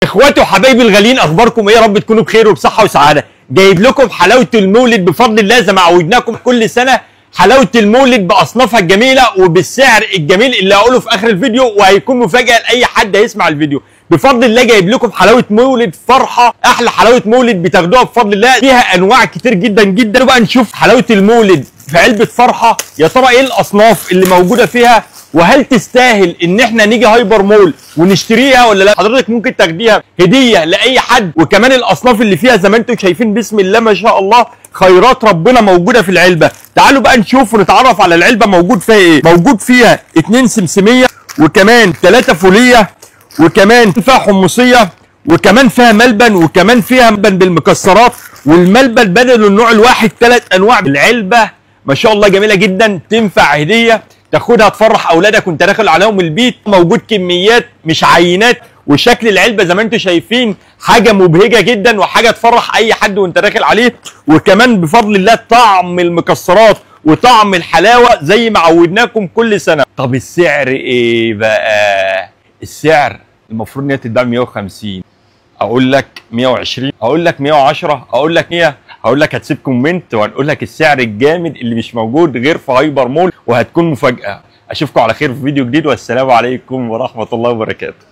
اخواتي وحبايبي الغاليين، اخباركم ايه؟ يا رب تكونوا بخير وبصحه وسعاده. جايب لكم حلاوه المولد بفضل الله زي ما عودناكم كل سنه. حلاوه المولد باصنافها الجميله وبالسعر الجميل اللي هقوله في اخر الفيديو، وهيكون مفاجاه لاي حد هيسمع الفيديو. بفضل الله جايب لكم حلاوه مولد فرحه، احلى حلاوه مولد بتاخدوها بفضل الله، فيها انواع كتير جدا جدا. بقى نشوف حلاوه المولد في علبه فرحه، يا ترى ايه الاصناف اللي موجوده فيها، وهل تستاهل ان احنا نيجي هايبر مول ونشتريها ولا لا؟ حضرتك ممكن تاخديها هديه لاي حد. وكمان الاصناف اللي فيها زي ما انتم شايفين بسم الله ما شاء الله، خيرات ربنا موجوده في العلبه. تعالوا بقى نشوف ونتعرف على العلبه موجود فيها ايه. موجود فيها 2 سمسميه، وكمان 3 فوليه، وكمان فيها حمصيه، وكمان فيها ملبن، وكمان فيها ملبن بالمكسرات، والملبن بدل النوع الواحد 3 انواع. العلبه ما شاء الله جميله جدا، تنفع هديه تاخدها تفرح اولادك وانت داخل عليهم البيت. موجود كميات مش عينات، وشكل العلبه زي ما انتم شايفين حاجه مبهجه جدا وحاجه تفرح اي حد وانت داخل عليه. وكمان بفضل الله طعم المكسرات وطعم الحلاوه زي ما عودناكم كل سنه. طب السعر ايه بقى؟ السعر المفروض ان هي تتباع 150، اقول لك 120، اقول لك 110، اقول لك 100، هقول لك هتسيب كومنت وهنقول لك السعر الجامد اللي مش موجود غير في هايبر مول، وهتكون مفاجاه. اشوفكم على خير في فيديو جديد، والسلام عليكم ورحمه الله وبركاته.